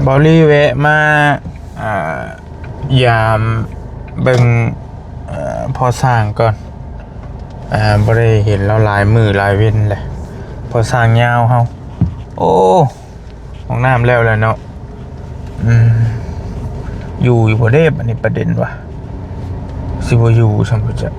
บอลลี่แวะมาอ่ายามเบิ่งพอสร้างก่อนบ่ได้เห็นเราหลายมือหลายเว้นเลยพอสร้างยาวเฮาโอ้ห้องน้ำแล้วเนาะอยู่บ่ได้อันนี้ประเด็นว่ะสิบ่อยู่ซั่นบ่จ๊ะ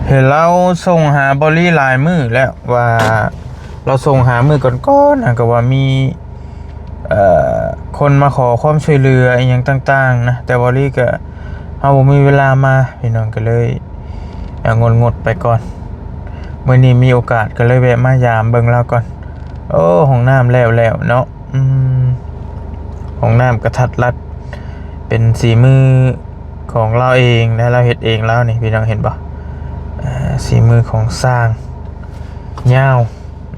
เห็นเราส่งหาบอลลี่หลายมือแล้วว่าเราส่งหามือก่อนๆก็ว่ามีคนมาขอความช่วยเหลืออีหยังต่างๆนะแต่บอลลี่ก็เอาบ่มีเวลามาพี่น้องก็เลยงดไปก่อนมื้อนี้มีโอกาสก็เลยแวะมายามเบิ่งเราก่อนโอ้ห้องน้ำแล้วเนาะห้องน้ำกระทัดรัดเป็นสีมือของเราเองและเราเฮ็ดเองแล้วนี่พี่น้องเห็นปะสีมือของสร้างยาว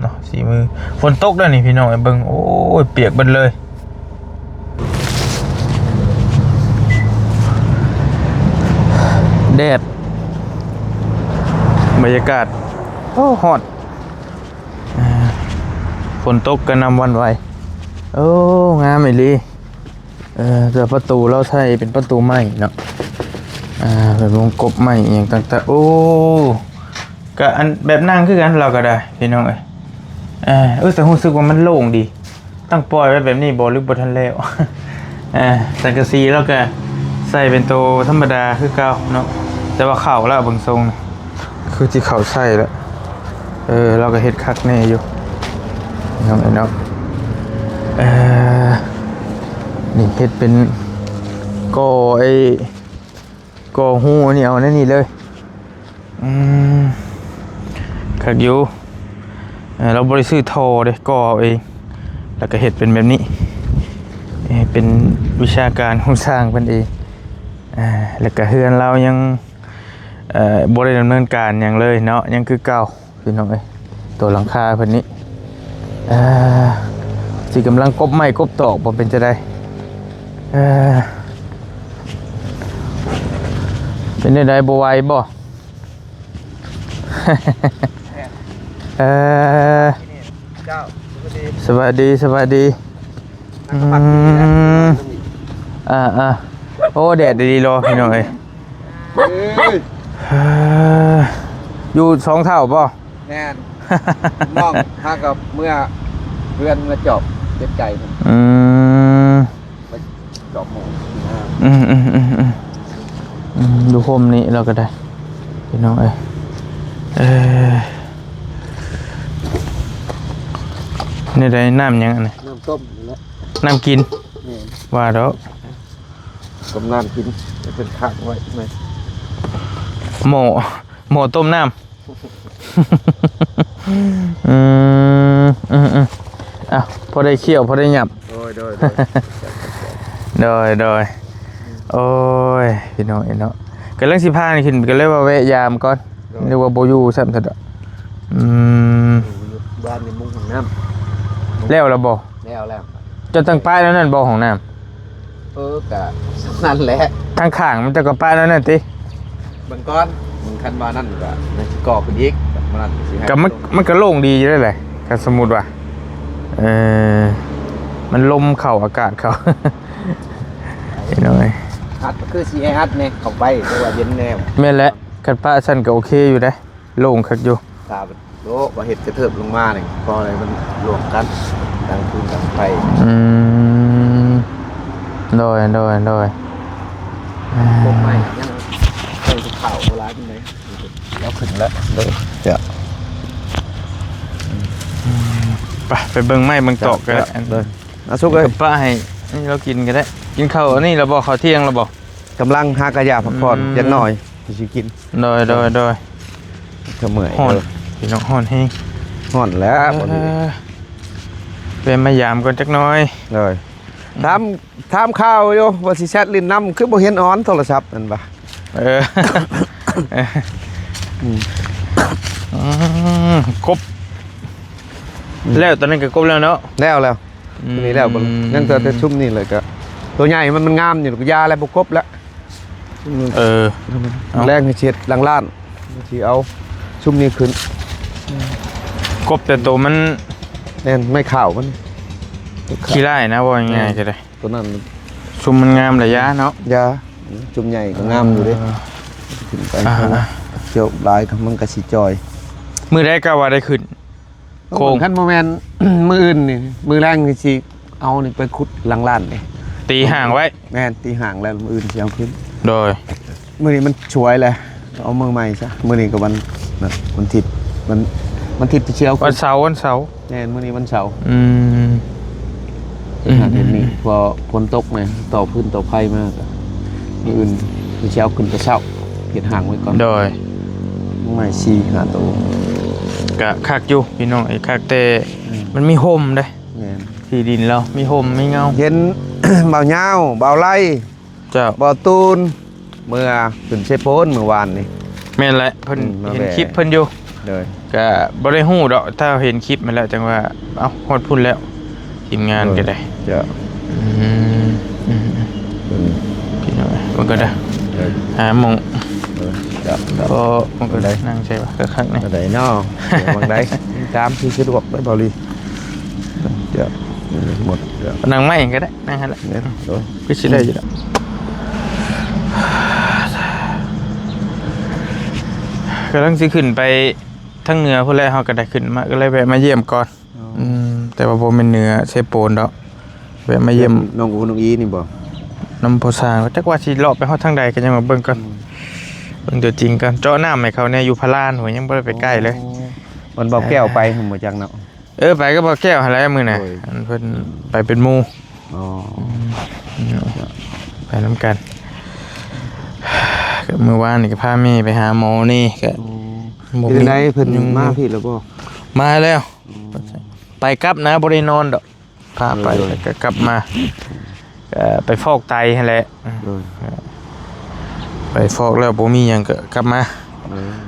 เนาะสีมือฝนตกแล้วนี่พี่น้องไอ้เบิ่งโอ้ยเปียกเบิดเลยแดดบรรยากาศโอ้ฮอตฝนตกก็นำวันไวโอ้งามอีหลีแต่ประตูเราใช้เป็นประตูไม้เนาะแบบวงกบไม้อย่างต่างๆโอ้ก็อันแบบนั่งคือกันเราก็ได้พี่น้องแต่รู้สึกว่ามันโล่งดีต้องปล่อยไว้แบบนี้บ่หรือบ่ทันแล้วสังกะสีแล้วก็ใส่เป็นโตธรรมดาคือเก่าเนาะแต่ว่าเข่าแล้วเบิ่งทรงคือที่เข่าใส่แล้วเราก็เฮ็ดคักแน่อยู่น้องเนาะนี่เฮ็ดเป็นก่อหูนี่เอานั่นนี่เลยคักอยู่เราบริสุทธิ์โทเด้ก่อเองแล้วก็เฮ็ดเป็นแบบนี้เป็นวิชาการของสร้างเป็นเองแล้วก็เฮือนเรายังบ่ได้ดำเนินการอย่างเลยเนาะยังคือเก่าพี่น้องตัวหลังคาเพิ่นนี้สิกำลังกบไม้กบตอกบ่เป็นจะได้เป็นได้บ่ไหวบ่สวัสดีโอ้แดดดีๆรอพี่น้องอยู่2เท่าป่ะแน่นมองถ้ากับเมื่อเพื่อนมาจบเจ็บใจมันไปจบหมูดูโฮมนี้เราก็ได้พี่น้องนี่ได้น้ำยังไงน้ำต้มแล้วน้ำกินว่าแล้วต้มน้ำกินเป็นข้างไว้ไหมหมูต้มน้ำพอได้เคี่ยวพอได้หยับโดยโอ้ยพี่น้องเนาะกำลังสิพานี่ขึ้นก็เลยว่าแวะยามก่อนเรียกว่าโบยูซ้ำซะดอกบ้านในมุ้งของน้ำแล้วเราบ่แล้วจะตั้งป้ายแล้วนั่นบ่ของน้ำกะนั่นแหละทางข้างมันจะกับป้ายแล้วนั่นติบางก้อนมึงคันมานั่นก็มันก่อขึ้นอีกกับมันก็โล่งดีอยู่ได้เลยก็สมมุติว่ามันลมเข้าอากาศเขาเห็นไหมฮัดคือซีฮัดเนี่ยเข้าไปตัวเย็นแนวแม่นแล้วคันป้าฉันก็โอเคอยู่ได้โล่งคักอยู่ตาโลว่าเห็ดกระเทิบลงมาเนี่ยพออะไรมันรวมกันดังคืนดังไฟโดยพวกไม้ยังเคยข่าวโบราณไหมแล้วขึ้นแล้วเดี๋ยวไปเบิ่งไม้เบิ่งตอกกันเลยสุกเลยป้าให้นี่เรากินกันได้กินข้าวนี่เราบอกข้าวเที่ยงเราบอกกำลังหากระยาพักผ่อนยันหน่อยจะกินโดยเมื่อยห่อนพี่น้องห่อนแห้งห่อนแล้วเป็นมายามก่อนจักน้อยเลยถามข้าวอยู่ว่าสิแชทลินน้ำคือบ่เห็นออนโทรศัพท์นั่นปะกบแล้วตอนนั้นก็กบแล้วเนาะแล้วนี่แล้วยังแต่ชุ่มนี่เลยก็ตัวใหญ่มันงามอยู่ยาอะไรบุกบแล้วแรงให้เช็ดล้างล้านที่เอาชุ่มนี่ขึ้น กบแต่ตัวมัน แน่นไม่ข่าวมัน ขี้ไล่นะว่าง่ายๆก็ได้ ตัวนั้น ชุมมันงามระยะเนาะ ยาจุ่มใหญ่ก็งามอยู่ดิขึ้นไปเจียวลายมันก็สิจอย มือได้ก็ว่าได้ขึ้น โค้ง ขั้นโมเมนต์ มืออื่นนี่มือแรงนี่สิเอานี่ไปขุดหลังล้านนี่ ตีห่างไว้ แม่นตีห่างแล้วมืออื่นสิเอาขึ้น โดย มือนี้มันช่วยเลยเอามือใหม่ซะมือนี้ก็มันทิศมันทิศไปเชียว วันเสาร์แน่นมือนี้มันเสาร์ หาเห็นนี่พอฝนตกเนี่ยต่อพื้นต่อไผ่มากมืออื่นมันเชียวขึ้นไปเช้าเห็นห่างไว้ก่อน โดย ไม่ชีหาตัว กะคักอยู่พี่น้องไอ้คักแต่มันมีโฮมเด้ แม่น ที่ดินเรามีโฮมมีเงา เห็น เบาเงาเบาไล่ เจ้า เบาตูนเมื่อขึ้นเชโปนเมื่อวานนี่ แม่นแหละเพิ่น มา เห็น แบะ คลิปเพิ่นอยู่ เลย ก็บ่ได้ฮู้ดอกถ้าเห็นคลิปมาแล้วจังว่าเอ้าฮอดพุ่นแล้วทีมงานก็ได้ จะ พี่น้องมันก็ได้ เลย หาหมอง จะ ก็มันก็ได้นั่งใช่ป่ะก็คักนี่ ได้เนาะบางได้ตามที่สะดวกได้เบาลีจะหมดจะ นั่งไม่ก็ได้นั่งหั่นแหละ เนี่ยโดย ก็สิได้อยู่แล้วกำลังสิขึ้นไปทั้งเหนือพุ่นแหละเฮาก็ได้ขึ้นมาก็เลยแวะมาเยี่ยมก่อนแต่ว่าบ่แม่นเหนือเชโปนดอกแวะมาเยี่ยม น้องอูน้องอีนี่บ่ น้ำพอสร้างจักว่าสิเลาะไปฮอดทางใดก็ยังมาเบิ่งก่อนเบิ่งตัวจริงกันเจาะน้ำให้เขาเนี่ยอยู่พารานหัวยังบ่ได้ไปใกล้เลย มันเบาแก้วไปผมบ่จังเนาะ ไปก็บ่แก้วหั่นแหละมื้อน่ะ โอ้ย อันเพิ่นไปเป็นหมู่ อ๋อ ไปนํกันก็มื้อวานนี่ก็พาแม่ไปหาหมอนี่ก็บ่ เป็นไงเพิ่นมาพี่แล้วบ่ มาแล้ว ไปกลับนะบ่ได้นอนดอกพาไปแล้วก็กลับมาไปฟอกไตหั่นแหละ เลย ไปฟอกแล้วบ่มีหยังก็กลับมา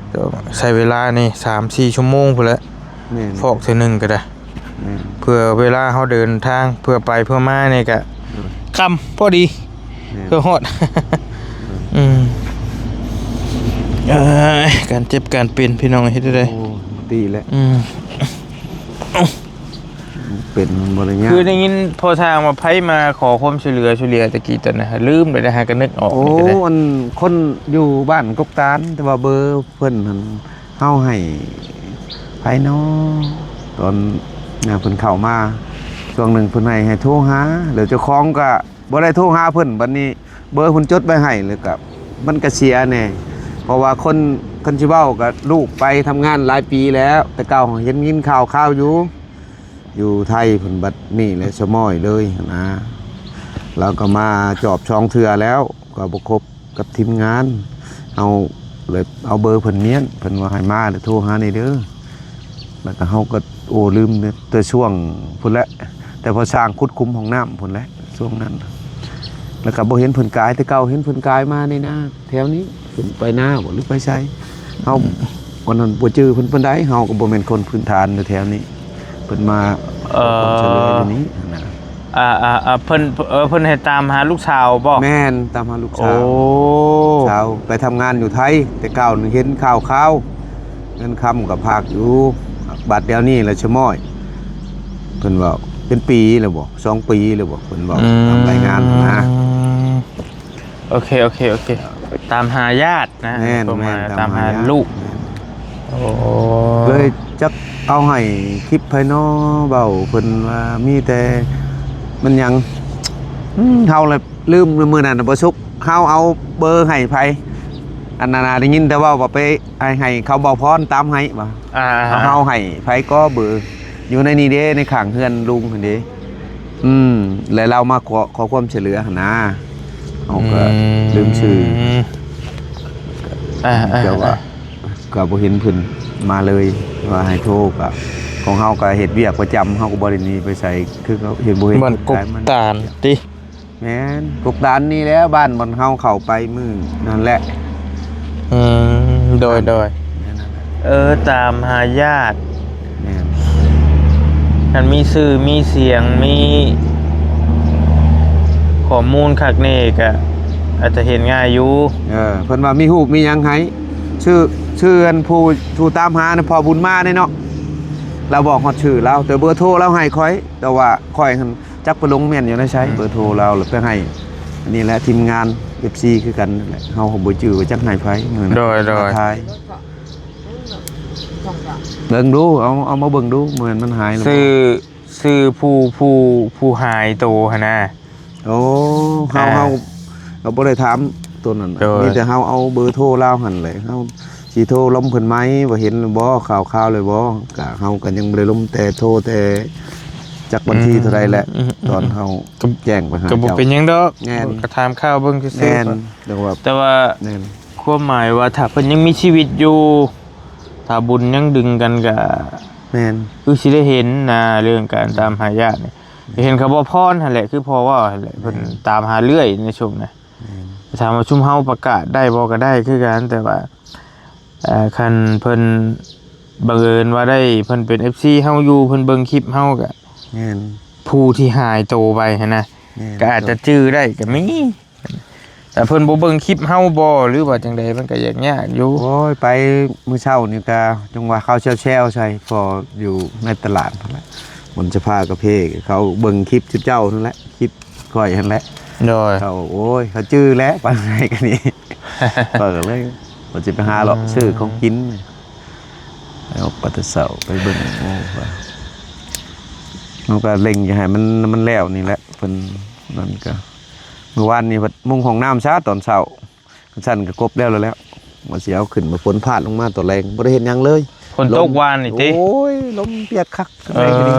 เดี๋ยวใช้เวลานี่ 3-4 ชั่วโมงพุ่นแหละ แม่น ฟอกเทื่อนึงก็ได้ แม่น เพื่อเวลาเฮาเดินทางเพื่อไปเพื่อมานี่ก็ค่ำพอดี แม่น เพื่อฮอด การเจ็บการเป็นพี่น้องเฮ็ดได้ โอ้ดีแล้ว อืม เป็นบ่ได้ยาก คือได้ยินพอทางมาไผมาขอความช่วยเหลือตะกี้ตอนนะลืมไปได้หาก็นึกออก โอ้ นี่ก็ได้ อันคนอยู่บ้านกกตาลแต่ว่าเบอร์เพิ่นหั่นเฮาให้ไผเนาะตอนน่ะเพิ่นเข้ามาช่วงหนึงเพิ่นให้โทรหาแล้วเจ้าของก็บ่ได้โทรหาเพิ่นบัดนี้เบอร์เพิ่นจดไว้ให้แล้วก็มันก็เสียแน่เพราะว่าคนสิเว้าก็ลูกไปทำงานหลายปีแล้ว แต่เก่าเห็นยินข่าวอยู่ไทยเพิ่นบัดนี้เลยสมอยเลยนะเราก็มาจอบช่องเทือแล้วก็บ่ครบกับทีมงานเอาเลยเอาเบอร์เพิ่นเมียนเพิ่นว่าให้มาเดี๋ยวโทรหาในเด้อแล้วก็เฮาก็โอ้ลืมแต่ช่วงพุ่นแหละแต่พอสร้างขุดคุ้มของน้ำพุ่นแหละช่วงนั้นแล้วก็บ่เห็นเพิ่นกายแต่เก่าเห็นเพิ่นกายมาในหน้าแถวนี้เพิ่นไปหน้าบ่หรือไปไสเฮาวันนั้นบ่จื้อเพิ่นปานใดเฮาก็บ่แม่นคนพื้นฐานอยู่แถวนี้เพิ่นมาผมเฉลยอยู่นี้นะ เพิ่นให้ตามหาลูกสาวบ่ แม่นตามหาลูก โอ้ สาวไปทำงานอยู่ไทย แต่เก่านี่เห็นข่าวเงินคำกับภาคอยู่บัตรเดียวนี้ละชะม้อยเพิ่นว่าเป็นปีแล้วบ่2 ปีแล้วบ่เพิ่นว่าทำรายงานนะ โอเคตามหาญาตินะ แม่น ประมาณ แม่น ตามหาลูกโอ้ เลยจักเอาให้คลิปภายนอกเบาเพิ่นว่ามีแต่มันยังเฮาเลยลืมมื้อนั้นน่ะบ่สุกเฮาเอาเบอร์ให้ไผอันนั้นน่ะได้ยินแต่ว่าไปให้เขาเบาพรตามให้ว่า เฮาให้ไผก็เบอร์อยู่ในนี้เด้ในข้างเฮือนลุงหั่นเด้แล้วเรามาขอความช่วยเหลือหั่นนะเฮาก็ลืมชื่อเดี๋ยวว่าก็บ่เห็นเพิ่นมาเลยว่าให้โทรก็ของเฮาก็เฮ็ดเวียกประจำเฮาก็บ่ได้หนีไปใส่คือเขาเห็นบ่เห็น มันกกตาลติ แม่นกกตาลนี่แหล้วบ้านบ่อนเฮาเข้าไปมื้อนั่นแหละ โดยตามหาญาติ แม่น มันมีชื่อมีเสียงมีข้อมูลคักแน่ก็อาจจะเห็นง่ายอยู่ เพิ่นว่ามีรูปมีหยังให้ชื่ออันผู้ตามหาน่ะพอบุญมาเนาะ เราบอกฮอดชื่อเราแต่เบอร์โทรเราให้ค่อยแต่ว่าค่อยหันจักไปลงแม่นอยู่ในใช้เบอร์โทรเราหรือไปให้อันนี้แหละทีมงาน FC คือกันนั่นแหละเฮาบ่จื้อว่าจักให้ไผมื้อนั้น โดย ทายเบิ่งดูเอามาเบิ่งดูเหมือนมันหายแล้ว ซื้อผู้หายโตหั่นน่ะ โอ้เฮาเราบ่ได้ถามตัวนั้น โดย มีแต่เฮาเอาเบอร์โทรเราหั่นเลยเฮาสิโทรล้มเพิ่นไหมบ่เห็นหรือบ่ข่าวๆเลยบ่ก็เฮาก็ยังบ่ได้ล้มแต่โทรแต่จักบัญชีเท่าใดแหละตอนเฮาแจ้งไปหา ก็บ่ เจ้า เป็นหยังดอก แม่น ก็ถามข่าวเบิ่งซื่ แน่น ๆ แต่ว่า แต่ว่า แน่น ความหมายว่าถ้าเพิ่นยังมีชีวิตอยู่ถ้าบุญยังดึงกันก็ แม่น คือสิได้เห็นนะเรื่องการตามหาญาตินี่เห็นเขาบ่พรหั่นแหละคือพอว่าหั่นแหละเพิ่นตามหาเรื่อยในช่วงนั้นถามว่าชุมเฮาประกาศได้บ่ก็ได้คือกันแต่ว่าคันเพิ่นบังเอิญว่าได้เพิ่นเป็น FC เฮาอยู่เพิ่นเบิ่งคลิปเฮาก็ แม่น ผู้ที่หายโตไปหั่นนะ แม่น ก็อาจจะจื้อได้ก็มีแต่เพิ่นบ่เบิ่งคลิปเฮาบ่หรือว่าจังใดมันก็ยากอยู่ โอ้ยไปมื้อเช้านี่ก็จังว่าข้าวแช่ๆใช่พออยู่ในตลาดนั่นแหละมันจะพากระเพกเขาเบิ่งคลิปชุดเจ้านั่นแหละคลิปก้อยนั่นแหละ โดย เขาโอ้ยเขาจื้อแล้วไปไหนกันนี่ เปิดเลยเราจะไปหาหรอกซื้อของกินแล้วปัตตะเสาไปเบิ่งโอ้ว่ามันก็เล็งจะให้มันแล้วนี่แหละเพิ่นนั่นก็เมื่อวานนี้เพิ่นมุ่งของน้ำช้าตอนเช้าสั่นก็กบแล้วมาเสียเอาขึ้นมาฝนพาดลงมาตอนแรงบ่ได้เห็นหยังเลย คนตกวานนี่ติ โอ้ยลมเปียกคัก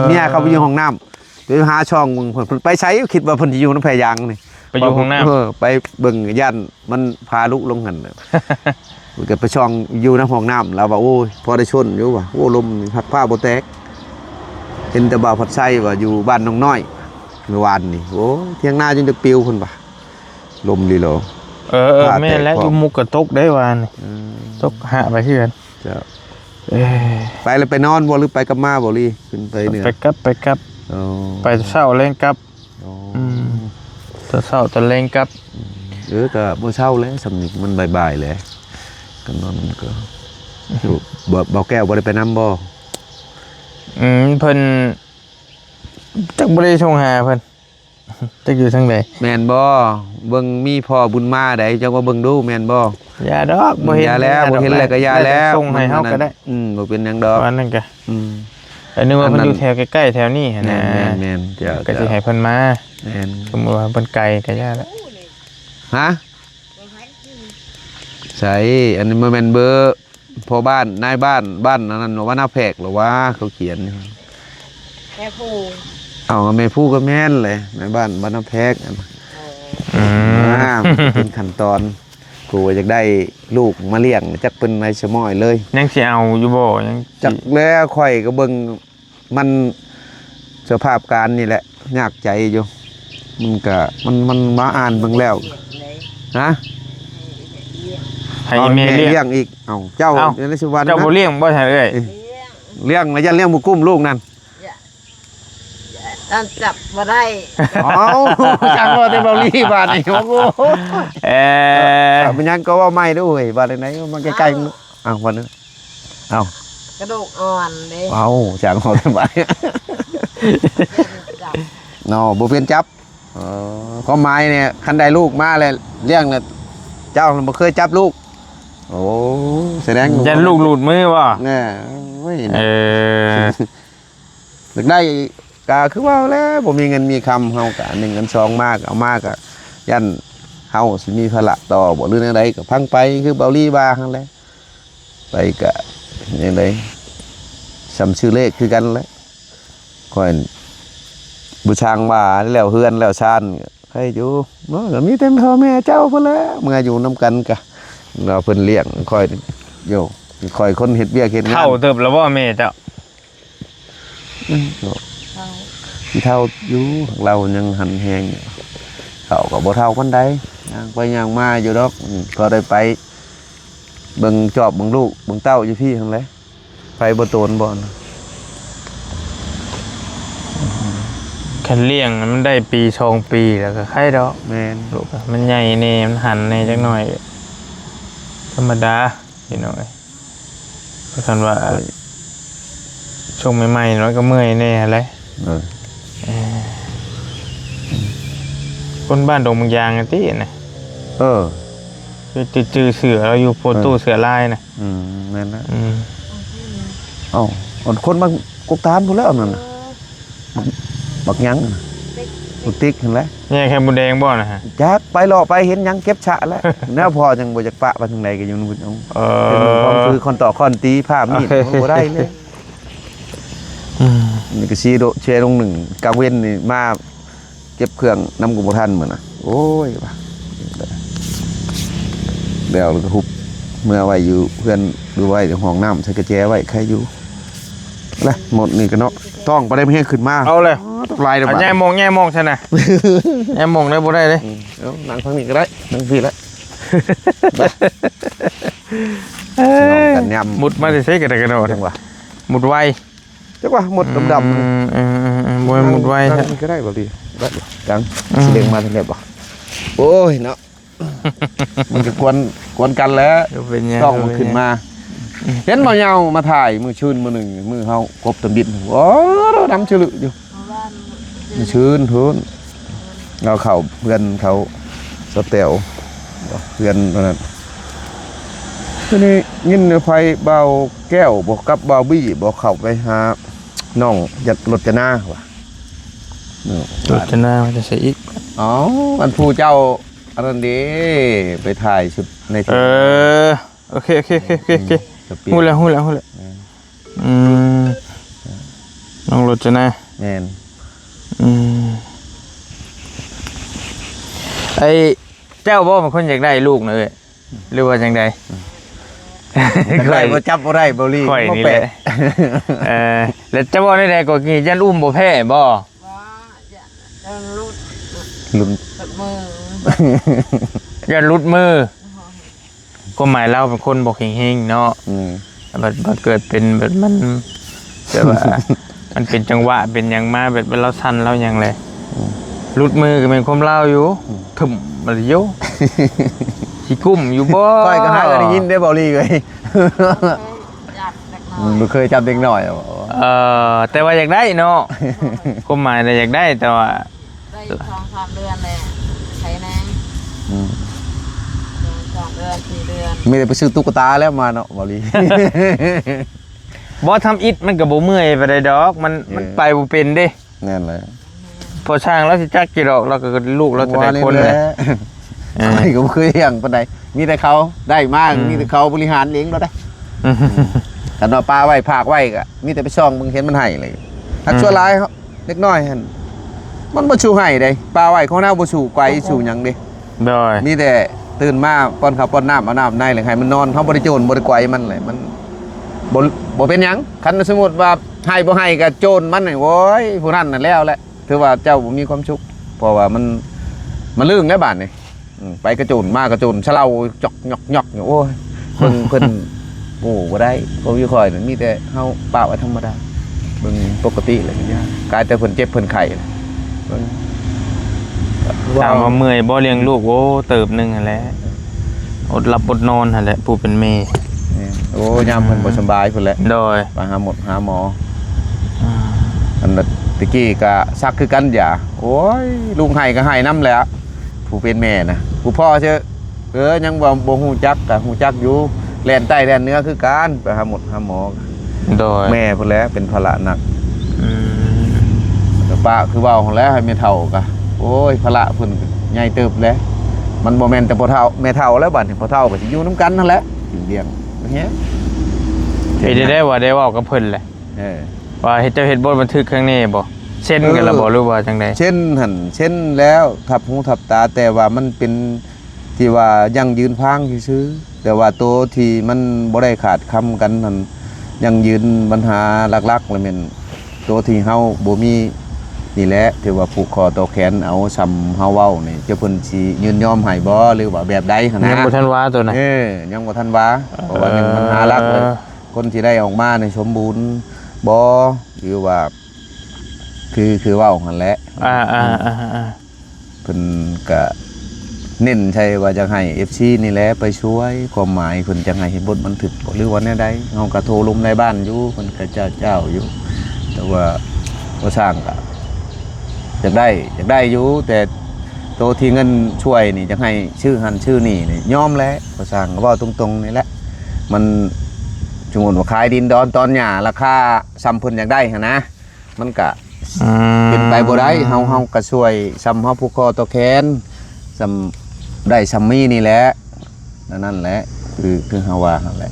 เนี่ยเขาไปอยู่ห้องน้ำไปหาช่องมึงเพิ่นไปใช้คิดว่าเพิ่นสิอยู่น้ำแพยางนี่ ไปอยู่ห้องน้ำ ไปเบิ่งย่านมันพาลุกลงหัน มันก็ไปช่องอยู่ในห้องน้ำแล้วว่าโอ้ยพอได้ชนอยู่ว่ะโอ้ลมพัดผ้าบ่แตกเห็นแต่บ่าวผัดไส้ว่าอยู่บ้านน้องน้อยเมื่อวานนี่โอ้ยเที่ยงหน้าจนจะปิวพุ่นว่ะลมลีโล แม่นแล้วอยู่มุกก็ตกได้วานนี่ตกหะไปคือกัน จะ เอ้ย ไปแล้วไปนอนบ่หรือไปกับมาบ่ลีขึ้นไปเหนือ ไปกลับ อ๋อ ไปเช้าแรงกลับ อ๋อ ตอนเช้าตอนแรงกลับ ก็บ่เช้าแล้วสำนึกมันบ่ายๆแล้วก็นอนก็อยู่บ่แก้วบ่ได้ไปนํบ่ เพิ่นจักบ่ได้ส่งหาเพิ่นจักอยู่ทางใด แม่นบ่เบิ่งมีพ่อบุญมาได้จังว่าเบิ่งดูแม่นบ่ อย่าดอกบ่เห็น ยาแล้วบ่เห็นแล้วก็ยาแล้ว ส่งให้เฮาก็ได้ บ่เป็นหยังดอก วันนั้นก็ อืม แต่นึกว่า อัน เพิ่น นั้น อยู่แถวใกล้ๆแถวนี้หั่น แม่ นะ นแม่นจะ ก็สิให้เพิ่นมา แม่น สมมุติว่าเพิ่นไกลก็ย่าแล้ว ฮะใช่อันนี้มันเป็นเบอร์พ่อบ้านนายบ้านอันนั้นว่าหน้าแพกหรือว่าเขาเขียน แค่ผู้ เอาแม่ผู้ก็แม่นเลยนายบ้านหน้าแพกอัน เป็นขั้นตอนกูอยากได้ลูกมาเลี้ยงจักเป็นในชะม้อยเลย ยังสิเอาอยู่บ่ยังสิ จักแล้วข่อยก็เบิ่งมันสภาพการนี่แหละยากใจอยู่มันก็มันมาอ่านเบิ่งแล้ว เลย ฮะ ให้แม่เลี้ยง อีกเอ้าเจ้า เอ้า ในสุวรรณ เจ้าบ่ นะ เลี้ยงบ่ใช่เอ้ย เลี้ยง เลี้ยงแล้วยันเลี้ยงหมูกุ้มลูกนั่น ตอนจับมาได้ เอ้าจังว่าแต่เบาลีบาดนี่โอ้โห เอ่อ มันยังก็ว่าไม่ด้วยบาดไหนมันใกล้ๆอ้าววันนึงเอ้าก ระดูกอ่อนเลย เอ้าจังว่าแต่บาด จับ เนาะบ่เป็นจับความหมายเนี่ยคันใดลูกมาแล้วเลี้ยงน่ะเจ้าบ่เคยจับลูกโอ้แสดง ยันลูกหลุดมือบ่ แน่โอ้ย เออ อยากได้ก็คือว่าแล้วบ่มีเงินมีคำเฮาก็1กัน2มากเอามากก็ยันเฮาสิมีภาระต่อบ่หรือจังไดก็พังไปคือเบาลี่ว่าหั่นแหละไปก็จังไดสำชื่อเลขคือกันแหละค่อยบูชางว่าแล้วเฮือนแล้วชานใครอยู่บ่ก็มีแต่พ่อแม่เจ้าพุ่นแหละเมื่ออยู่นํกันก็เราเพิ่นเลี้ยงค่อยโยค่อยคนเฮ็ดเวียกเฮ็ดงาน เท่าเติบแล้วบ่แม่เจ้า เขา ที่เท่าอยู่ของเรายังหันแหงอยู่เขากับบ่เท่าคนใดย่างไปย่างมาอยู่ดอกก็ได้ไปเบิ่งจอบเบิ่งลูกเบิ่งเต้าอยู่พี่ทั้งเลยไปบ่โตนบ่อน คันเลี้ยงมันได้ปี2ปีแล้วก็ไข่ดอก แม่น ลูกอะมันใหญ่แน่มันหันแน่จักหน่อย ธรรมดาพี่น้อยคันว่าช ช่วงใหม่ๆน้อยก็เมื่อยแน่แหละ เออ คนบ้านดงบางยางกันตินะ เออ จือเสือเราอยู่โพตู้เสือลายนะ นั่นนะ อืม เอ้าคนมากกตานพูดแล้วนั่นน่ะบักยังบุติ๊กเห็นแล้ว นี่แค่บุญแดงบ่นะฮะ จักไปรอไปเห็นยังเก็บฉะแล้ว แน่พอจังบ่จักปะไปทางใดก็อยู่นู่นเอา เอ เป็นมือความคือคนต่อคอนตีภาพมีดบ่ได้เลย อืม นี่ก็ซีโดเชลงหนึ่งกลางเว้นนี่มาเก็บเครื่องนำกูบ่ทันเหมือนน่ะโอ้ยว่ะเดี๋ยวก็ฮุบเมื่อไว้อยู่เพื่อนดูไว้ในห้องน้ำใส่กระแจไว้ใครอยู่นะหมดนี่ก็เนาะต้องบ่ได้เพิ่นขึ้นมา เอาเลย ต้องลายเด้อ เอา บัด แง่มองใช่นะ แง่มองได้บ่ได้เลย เดี๋ยวนั่งทางนี้ก็ได้นั่งพี่แล้ว เอ้ น้อง ย กันยำ มุดมาได้ใช้กันกระโดด จังหวะ มุดไว จังหวะหมดดำๆ บ่ให้มุดไว นั่ ฮะ งนี่ก็ได้บ่ดีได้บ่จัง อืม สิเด้งมาทางไหนบ่โอ้ยเนาะมันก็กวนกันแล้ว เป็นยัง ต้องมันขึ้นมา เห็นบ่ยาวมาถ่ายมือชื่นมือหนึ่งมือเฮากบต้นดินโอ้เราดำชื่อลึอยู่มือชื่นทุนเราเข้าเพื่อนเขาสเตลเพื่อนนั้นทีนี้ยินไฟเบาแก้วบอกกับเบาบี้บอกเข้าไปหาน้องยัดรถจะหน้าว่ะ รถจะหน้ามันจะใส่อีก อ๋อมันผู้เจ้าอันนั้นดีไปถ่ายชุดในชุด โอเค สเปีย หู้แล้วอืมน้องรถจะหน้า แน่น ไอ้เจ้าบ่เป็นคนอยากได้ลูกเนอะหรือว่าจังใด ใครบ่จับบ่ได้บ่รี ข่อย บ่ นี่ แปะ แหละแล้วเจ้าบ่ได้ก็กี่ยันอุ้มบ่แพ้บ่ ว่าจะรุด ลุม กับมือ ยันรุดมือก็หมายเราเป็นคนบ่เฮงๆเนาะ บัดเกิดเป็นแบบมันแบบว่า มันเป็นจังหวะเป็นอย่างมาแบบเราสั้นเราอย่างไรรุดมือก็เป็นความเล่าอยู่ถึมมาโยสิกุ้มอยู่บ่ ค่อยก็หาก็ได้ยินได้บ่รีเลย จับเล็กน้อย บ่เคยจับเด็กน้อย แต่ว่าอยากได้เนาะก็หมายแต่อยากได้แต่ว่า ได้2-3 เดือนเลยใช้แนง2 เดือน 4 เดือน มีแต่ไปซื้อตุ๊กตาแล้วมาเนาะบ่รี บ่ทำอิดมันก็บ่เมื่อยไปได้ดอกมันไปบ่เป็นเด้ นั่นแหละ พอช่างแล้วสิจักกี่ดอกเราก็ลูกเราจะได้คนเลย ใครก็บ่เคยอย่างปานใดมีแต่เขาได้มากมีแต่เขาบริหารเองเราได้แต่ว่าปลาไว้ภาคไว้ก็มีแต่ไปช่องมึงเห็นมันให้เลยถ้าชั่วร้ายเขาเล็กน้อยหั่นมันบ่ชูให้เด้ปลาไว้ของเฮาบ่ชูไกวชูหยังเด้ โดย มีแต่ตื่นมาป้อนข้าวป้อนน้ำเอาน้ำในเลยให้มันนอนเฮาบ่ได้โจรบ่ได้ไกวมันเลยมันบ่เป็นหยังคันสมมุติว่าให้บ่ให้ก็โจรมันนี่โว้ยผู้นั้นน่ะแล้วแหละถือว่าเจ้าบ่มีความสุขเพราะว่ามันลื่นแล้วบาดนี่ไปกระโจนมากระโจนชะเลาจอกหยอกโอ้ยเพิ่นโอ้บ่ได้บ่มีค่อยนั่นมีแต่เฮาป่าไว้ธรรมดาเบิ่งปกติเลยเนี่ยกลายแต่เพิ่นเจ็บเพิ่นไข้เบิ่ง ถามว่าเมื่อยบ่เลี้ยงลูกโอ้เติบหนึงหั่นแหละอดหลับอดนอนหั่นแหละผู้เป็นแม่ โอ้ยามเพิ่นบ่สบายเพิ่นแหละ โดย ไปหาหมออันนั้นตะกี้ก็ซักคือกันอย่าโอ้ยลุงให้ก็ให้นำแหละผู้เป็นแม่นะผู้พ่อเชื่อยังบ่ฮู้จักก็ฮู้จักอยู่แล่นใต้แล่นเหนือคือกันไปหาหมอ โดย แม่พุ่นแหล้วเป็นภาระหนัก อืม แต่ป้าคือเว้าของแล้วให้แม่เฒ่าก็โอ้ยภาระเพิ่นใหญ่เติบแล้วมันบ่แม่นแต่พ่อเฒ่าแม่เฒ่าแล้วบัดนี้พ่อเฒ่าก็สิอยู่นํกันนั่นแหละกินเลี้ยงเงี้ย เฮ็ดได้ว่าได้เว้ากับเพิ่นแหละ ว่าเฮ็ดเจ้าเฮ็ดบทบันทึกครั้งนี้บ่เช่นกันละบ่หรือว่าจังได๋ เช่นแล้วทับหูทับตาแต่ว่ามันเป็นที่ว่ายังยืนพางซื่อๆแต่ว่าตัวที่มันบ่ได้ขาดคำกันนั่นยังยืนปัญหาหลักๆเลยแม่นตัวที่เฮาบ่มีนี่แหละที่ว่าผูกคอต่อแขนเอาซ้ำเฮาเว้านี่เจ้าเพิ่นสิยืนยอมให้บ่หรือว่าแบบใดหั่นนะ ยังบ่ทันว่าตัวน่ะ ยังบ่ทันว่าเพราะว่ายังปัญหาหลักเลยคนที่ได้ออกมาในสมบูรณ์บ่หรือว่าคือเว้าหั่นแหละ เพิ่นก็เน้นใช่ว่าจะให้ FC นี่แหละไปช่วยความหมายเพิ่นจะให้เฮ็ดบทบันทึกบ่หรือว่าแนวใดเฮาก็โทรลมในบ้านอยู่เพิ่นก็เจ้าอยู่ แต่ว่าบ่สร้างก็อยากได้อยู่แต่โตที่เงินช่วยนี่จะให้ชื่อหันชื่อนี่ยอมแล้วบ่สร้างก็เว้าตรงๆนี่แหละมันสมมุติว่าขายดินดอนตอนหญ้าราคาซ้ำเพิ่นอยากได้หั่นนะมันก็เป็นไปบ่ได้เฮาก็ช่วยซ้ำเฮาผู้คอตัวแขนซ้ำได้ซ้ำมีนี่แหละนั่นแหละคือเฮาว่านั่นแหละ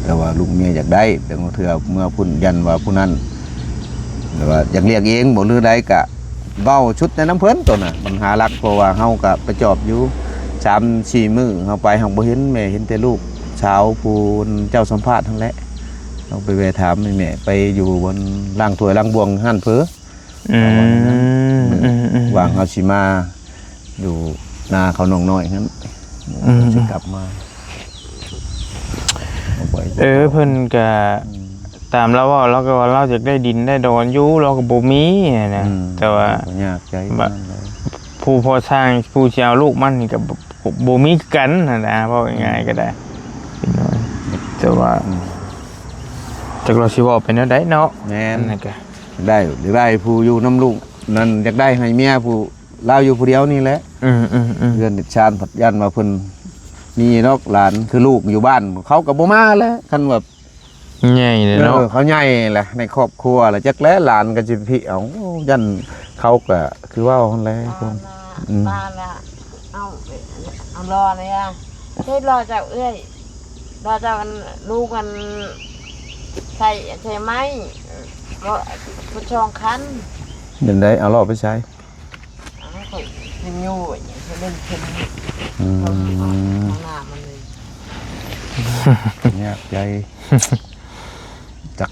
แต่ว่าลูกเมียอยากได้แต่เทื่อเมื่อพุ่นยันว่าผู้นั้นหรือว่าอยากเรียกเองบ่หรือใดก็เว้าชุดในน้ำเพิ่นตัวน่ะปัญหาหลักเพราะว่าเฮาก็ไปจอบอยู่3-4 มื้อเฮาไปเฮาบ่เห็นแม่เห็นแต่ลูกเช้าผู้เจ้าสัมภาษณ์ทั้งแหละเราไปแวะถามแม่ไปอยู่บนล่างถ้วยล่างบวงหั่นเพ้อวางเฮาสิมาอยู่นาเขาหนองน้อยงั้นสิกลับมาเพิ่นก็ตามเราว่าเราก็ว่าเราจะได้ดินได้ดอนอยู่เราก็บ่มีนะแต่ว่ายากใจผู้พอสร้างผู้สิเอาลูกมันนี่ก็บ่มีกันนะเว้าง่ายๆก็ได้แต่ว่าจักเราสิเว้าไปแนวใดเนาะแม่นก็ได้ผู้อยู่นำลูกนั่นอยากได้ให้เมียผู้ลาวอยู่ผู้เดียวนี่แหละเพื่อนชาญผัดยันว่าเพิ่นมีนอกหลานคือลูกอยู่บ้านเขาก็บ่มาแล้วคันแบบใหญ่เลยเนาะเขาใหญ่แหละในครอบครัวแหละจักแล้วหลานก็สิพี่เอายันเขาก็คือว่าหั่นแหละพวกบ้านละเอารอเลยอ่ะเฮ้ยรอเจ้าเอ้ยรอเจ้ากันลูกกันใส่ไม้ก็ผู้ชองคันเดินได้เอารอบไปใช้เป็นยูอย่างเล่นเป็นหน้ามันเลยเนี่ยใจจัก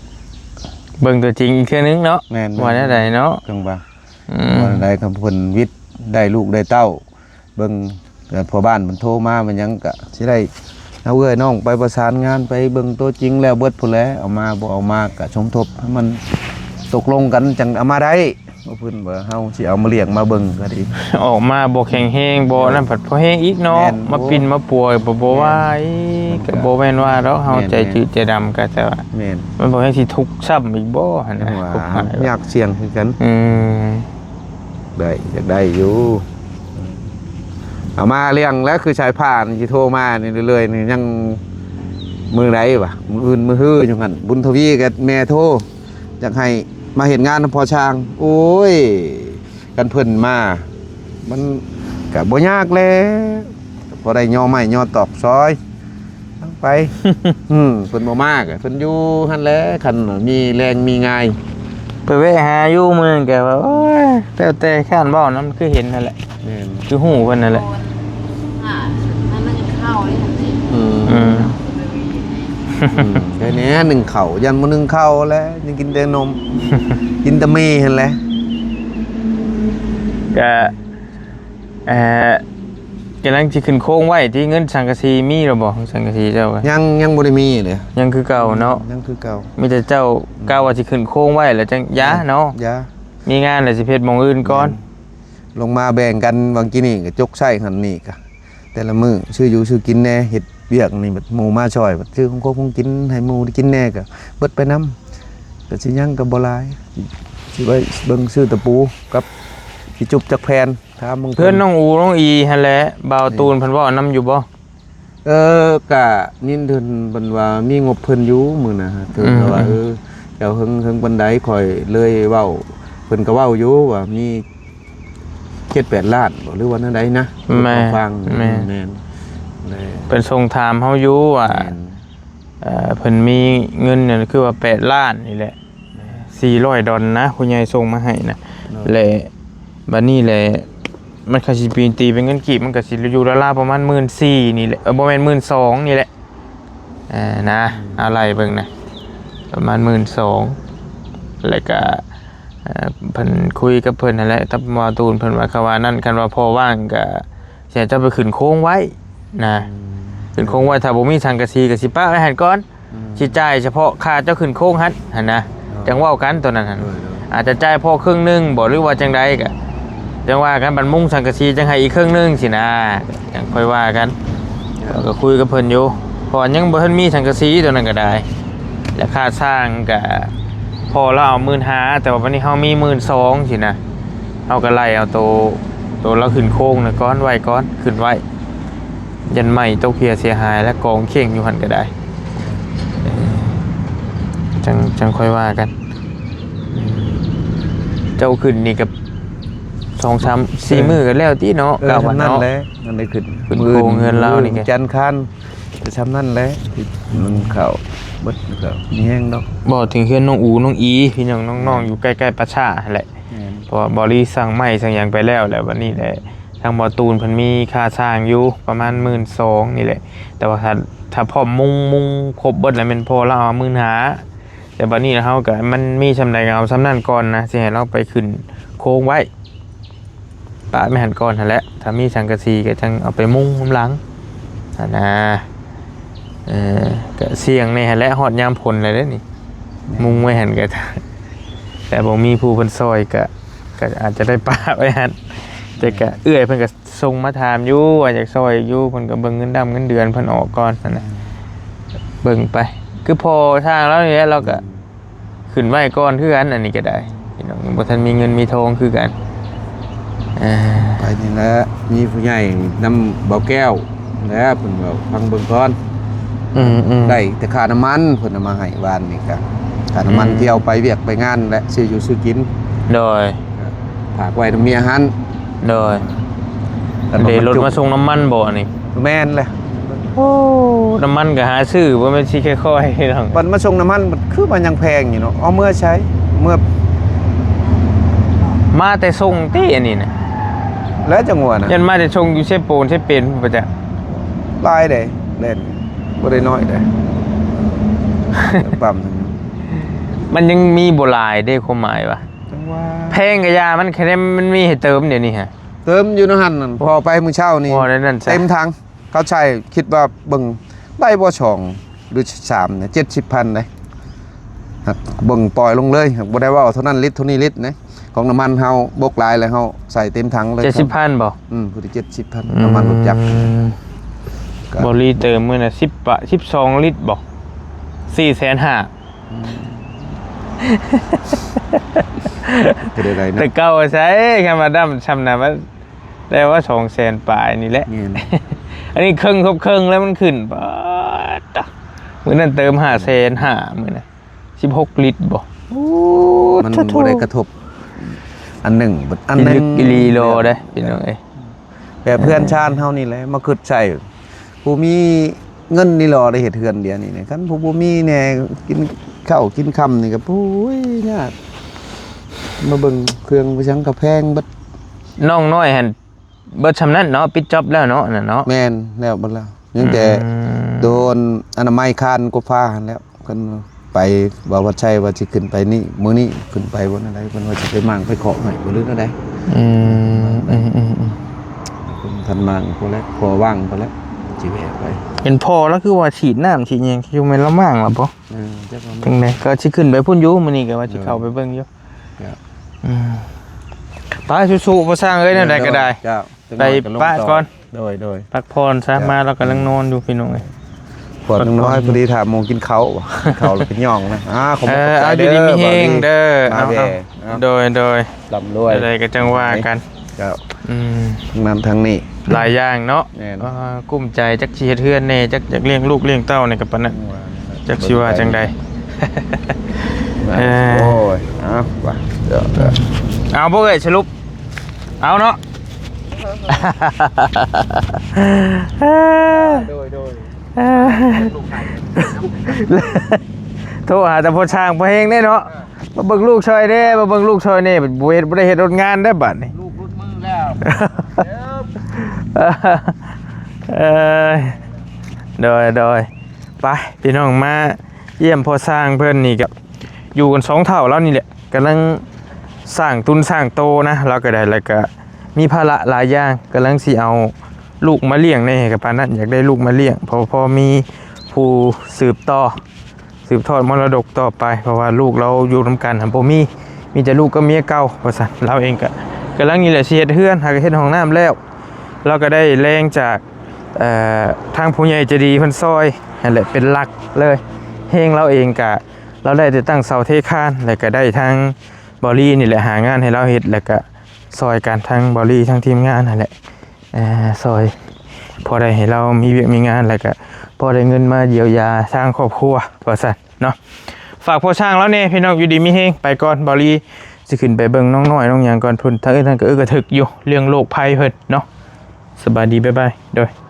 เบิ่งตัวจริงอีกเทื่อนึงเนาะว่าได้ใดเนาะจังว่าว่าได้คำเพิ่นวิทย์ได้ลูกได้เต้าเบิ่งพอบ้านมันโทรมามันยังก็สิได้เอาเอ้ยน้องไปประสานงานไปเบิ่งตัวจริงแล้วเบิดพุ่นแล้วเอามาบ่เอามาก็สมทบให้มันตกลงกันจังเอามาได้บ่เพิ่นว่าเฮาสิเอามาเลี้ยงมาเบิ่งก็ดีออกมาบ่แข็งแรงบ่นั่นผัดพอแห้งอีกเนาะมาปิ่นมาป่วยบ่ว่าก็บ่แม่นว่าดอกเฮาใจจืดใจดำก็แต่ว่าแม่นมันบ่ให้สิทุกข์ซ้ำอีกบ่หั่นน่ะอยากเสี่ยงคือกันได้อยากได้อยู่เอามาเลี้ยงแล้วคือชายผ่านสิโทรมานี่เรื่อยๆนี่ยังมื้อใดวะมื้ออื่นมื้อฮื้ออยู่หั่นบุญทวีกับแม่โทรอยากให้มาเห็นงานพอช้างโอ้ยกันเพิ่นมามันก็บ่ยากแล้วพอได้ย่อไม้ย่อตอกซอยทั้งไปเพิ่นบ่มากเพิ่นอยู่หั่นแหละคันมีแรงมีงายไปแวะหาอยู่มื้อนั้นก็ว่าโอ้ยแต่ข้านเว้านำคือเห็นนั่นแหละคือฮู้เพิ่นนั่นแหละนั่นมันเข้าเลยแค่นี้หนึ่งเข่ายันมาหนึ่งเข้าแล้วยังกินแต่นมกินแต่มีเห็นแล้วก็กำลังจะขึ้นโค้งไว้ที่เงินสังกะสีมีหรือบ่สังกะสีเจ้ายังบ่ได้มีเลยยังคือเก่าเนาะยังคือเก่ามีแต่เจ้าเก่าว่าสิขึ้นโค้งไว้แล้วจังยะเนาะยะมีงานแล้วสิเฮ็ดหม่องอื่นก่อนลงมาแบ่งกันบางทีนี่ก็จกใส่หั่นนี่ก็แต่ละมื้อชื่ออยู่ชื่อกินแน่เฮ็ดเบียกนี่แบบหมูมาช่อยแบบชื่อของคงกินให้หมูได้กินแน่ก็เบิดไปน้ำแต่สิยังก็บ่หลายสิไว้เบิ่งซื้อตะปูกับสิจุบจักแผ่นถามเพิ่นน้องอูน้องอีหั่นแหละบ่าวตูนเพิ่นเว้านำอยู่บ่ก็นินเพิ่นเพิ่นว่ามีงบเพิ่นอยู่มื้อน่ะเพิ่นว่าเจ้าเฮิงปานใดค่อยเลยเว้าเพิ่นก็เว้าอยู่ว่ามี7-8 ล้านบ่หรือว่าจังไดนะฟังแม่นเป็นทรงถามเฮาอยู่ว่าเพิ่นมีเงินเนี่ยคือว่า8 ล้านนี่แหละ$400นะผู้ใหญ่ส่งมาให้นะและบัดนี้แหละมันก็สิปีนตีเป็นเงินกีบมันก็สิอยู่ราวๆประมาณ 14,000 นี่แหละบ่แม่น 12,000 นี่แหละนะอะไรเบิ่งนะประมาณ 12,000 แล้วก็เพิ่นคุยกับเพิ่นนั่นแหละตับมาตูนเพิ่นว่าเขาว่านั่นคันว่าพอว่างก็สิจะไปขึ้นโค้งไว้นะขึ้นโค้งไว้ถ้าบ่มีสังกะสีก็สิป้าไว้หั่นก่อนสิจ่ายเฉพาะค่าเจ้าขึ้นโค้งหั่นนะจังเว้ากันตัวนั้นหั่นอาจจะจ่ายพอครึ่งนึงบ่หรือว่าจังใดก็จังว่ากันบัดมุงสังกะสีจังให้อีกครึ่งนึงสินะจังค่อยว่ากันก็คุยกับเพิ่นอยู่เพราะยังบ่ทันมีสังกะสีตัวนั้นก็ได้และค่าสร้างก็พอ อเราเอา15,000แต่ว่าวันนี้เฮามี12,000สินะเฮาก็ไล่เอาตัวเราขึ้นโค้งน่ะก้อนไว้ก้อนขึ้นไว้ยันใหม่ตกเฮียเสียหายและกองเข่งอยู่หั่นก็ได้จังค่อยว่ากันเจ้าขึ้นนี่กับ2-3-4 มื้อกันแล้วติเนาะกะว่า นั่น เนาะ แหละนั่นได้ขึ้น ขึ้นโครงเงินเรานี่ไง จันทร์คันจะทำนั่นแหละมันเข้าเบิดก็มีแห้งดอก บ่ถึงเฮือนน้องอูน้องอีพี่น้องน้องๆอยู่ใกล้ๆประชาหั่นแหละเพราะว่าบริสั่งไม้สั่งหยังไปแล้ววันนี้แหละทางบ่อตูนเพิ่นมีค่าสร้างอยู่ประมาณ 12,000นี่แหละแต่ว่าถ้าพร้อมมุงครบเบิดแล้วแม่นพอเราเอา15,000แต่บัดนี้เฮาก็มันมีซำใดก็เอาซำนั้นก่อนนะสิให้เราไปขึ้นโครงไว้ปะไม่หันก่อนหั่นแหละถ้ามีสังกะสีก็จังเอาไปมุงข้างหลังหั่นนะก็เสี่ยงในหั่นแหละฮอดยามฝนเลยเด้อนี่มุงไว้หั่นก็แต่บ่มีผู้เพิ่นซอยก็อาจจะได้ปะไว้หั่นแต่ก็เอื้อยเพิ่นก็ส่งมาถามอยู่ว่าอยากซอยอยู่เพิ่นก็เบิ่งเงินดำเงินเดือนเพิ่นออกก่อนนั่นน่ะเบิ่งไปคือพอทางแล้วนี่เราก็ขึ้นไว้ก่อนคือกันอันนี้ก็ได้พี่น้องบ่ทันมีเงินมีทองคือกันไปนี่แหละมีผู้ใหญ่นำเบาแก้วแล้วเพิ่นว่าฟังเบิ่งก่อนได้แต่ค่าน้ำมันเพิ่นเอามาให้บ้านนี่ก็ค่าน้ำมันที่เอาไปเวียกไปงานและซื้ออยู่ซื้อกินโดยฝากไว้ตรงเมียหันโดยเดี๋ยวรถมาส่งน้ำมันบ่นี่แม่นแหละโอ้น้ำมันก็หาซื้อบ่แม่นสิค่อยๆน้องมันมาส่งน้ำมันมันคือมันยังแพงอยู่เนาะเอาเมื่อใช้เมื่อมาแต่ส่งติอันนี้น่ะแล้วจังหวะน่ะยันมาแต่ส่งอยู่เซโปนเซเป็นบ่จ๊ะลายเด้เล่นบ่ได้น้อยเด้ปั๊มมันยังมีบ่หลายเด้ความหมายว่าจังว่าแพงกะยามันแค่มันมีให้เติมเดี๋ยวนี้ฮะเติมอยู่ในหั่นนั่นพอไปมื้อเช้านี่เต็มถังเขาใช้คิดว่าเบิ่งได้บ่2หรือ3เนี่ย 70,000เด้เบิ่งปล่อยลงเลยบ่ได้ว่าเท่านั้นลิตรเท่านี้ลิตรนะของน้ำมันเฮาบกหลายแล้วเฮาใส่เต็มถังเลย 70,000บ่ผู้ที่ 70,000 น้ำมันรถจักรบ่รีเติมมื้อน่ะ12ลิตรบ่4,500,000แต่เก่าใช้คำว่าดำชำนาญว่าได้ว่า200,000ปลายนี่แหละอันนี้ครึ่งครบครึ่งแล้วมันขึ้นป๊าดมื้อนั้นเติม5,500,000มื้อน่ะ16ลิตรบ่มันบ่ได้กระทบอันหนึ่งกิโลได้พี่น้องเอ้ยแต่เพื่อนชาติเฮานี่แหละมาคิดใช้ผู้มีเงินนี่รอได้เฮ็ดเฮือนเดียวนี่คันผู้บ่มีแน่กินข้าวกินค่ำนี่ก็โอ้ยยากมาเบิ่งเครื่องไปชังกระแพงเบิดน้องน้อยหั่นเบิดซำนั้นเนาะปิดจ็อบแล้วเนาะนั่นเนาะแม่นแล้วเบิดแล้วยังแต่โดนอนามัยคานกฟ้าหั่นแล้วเพิ่นไปว่าวัดชัยว่าสิขึ้นไปนี่มื้อนี้ขึ้นไปบ่นั่นใดเพิ่นว่าสิไปมั่งไปเคาะให้บ่ลือนั่นใดคุณทันมั่งพอแล้วพอว่างพอแล้วสิแวะไปเห็นพอแล้วคือว่าฉีดน้ำฉีดหยังคือแม่นละมั่งล่ะบ่จังได๋ก็สิขึ้นไปพุ่นอยู่มื้อนี้ก็ว่าสิเข้าไปเบิ่งอยู่ไปสู้ๆบ่สร้างเอ้ยนั่นใดก็ได้ไปป้าก่อนโดยพักพรซะมาเรากำลังนอนอยู่พี่น้องเอ้ยปวดน้อยพอดีถามโมงกินเขาแล้วเป็นย่องนะขอบคุณเอาอยู่ดีมีเฮงเด้อโดยลำด้วยอะไรก็จังว่ากันนั้นทั้งนี้หลายอย่างเนาะกุ้มใจจักสิเฮ็ดเฮือนแน่จักอยากเลี้ยงลูกเลี้ยงเต้าในกับปานนั้นจักสิว่าจังใดโอ้ยว่ะเอาบ่เอ้ยสรุปเอาเนาะโดยโทรหาแต่พอช่างพอเฮงได้เนาะมาเบิ่งลูกชอยเด้มาเบิ่งลูกชอยนี่บ่เฮ็ดบ่ได้เฮ็ดรถงานได้บัดนี่ลูกรุดมือแล้วโดยไปพี่น้องมาเยี่ยมพอสร้างเพิ่นนี่ก็อยู่กัน2เท่าแล้วนี่แหละกำลังสร้างตุนสร้างโตนะเราก็ได้แล้วก็มีภาระหลายอย่างกำลังสิเอาลูกมาเลี้ยงในกับปานนั้นอยากได้ลูกมาเลี้ยงพอมีผู้สืบทอดมรดกต่อไปเพราะว่าลูกเราอยู่นำกันบ่มีแต่ลูกก็เมียเก่าว่าซั่นเราเองก็กำลังนี่แหละสิเฮ็ดเฮือนหาเฮ็ดห้องน้ำแล้วเราก็ได้แรงจากทางผู้ใหญ่ใจดีเพิ่นซอยนั่นแหละเป็นหลักเลยเฮงเราเองก็ เราได้แต่ตั้งเสาเทคานแล้วก็ได้ทางบอลี่นี่แหละหางานให้เราเฮ็ดแล้วก็ซอยกันทางบอลี่ทางทีมงานนั่นแหละซอยพอได้ให้เรามีเวียกมีงานแล้วก็พอได้เงินมาเยียวยาสร้างครอบครัวว่าซั่นเนาะฝากพ่อช่างแล้วเนี่ยพี่น้องอยู่ดีมีเฮงไปก่อนบอลี่สิขึ้นไปเบิ่งน้องน้อยน้องหยังก่อนพุ่นทั้งอื่นทั้งก็อึกกระทึกอยู่เรื่องโรคภัยเพิ่นเนาะสบายดีบ๊ายบายโดย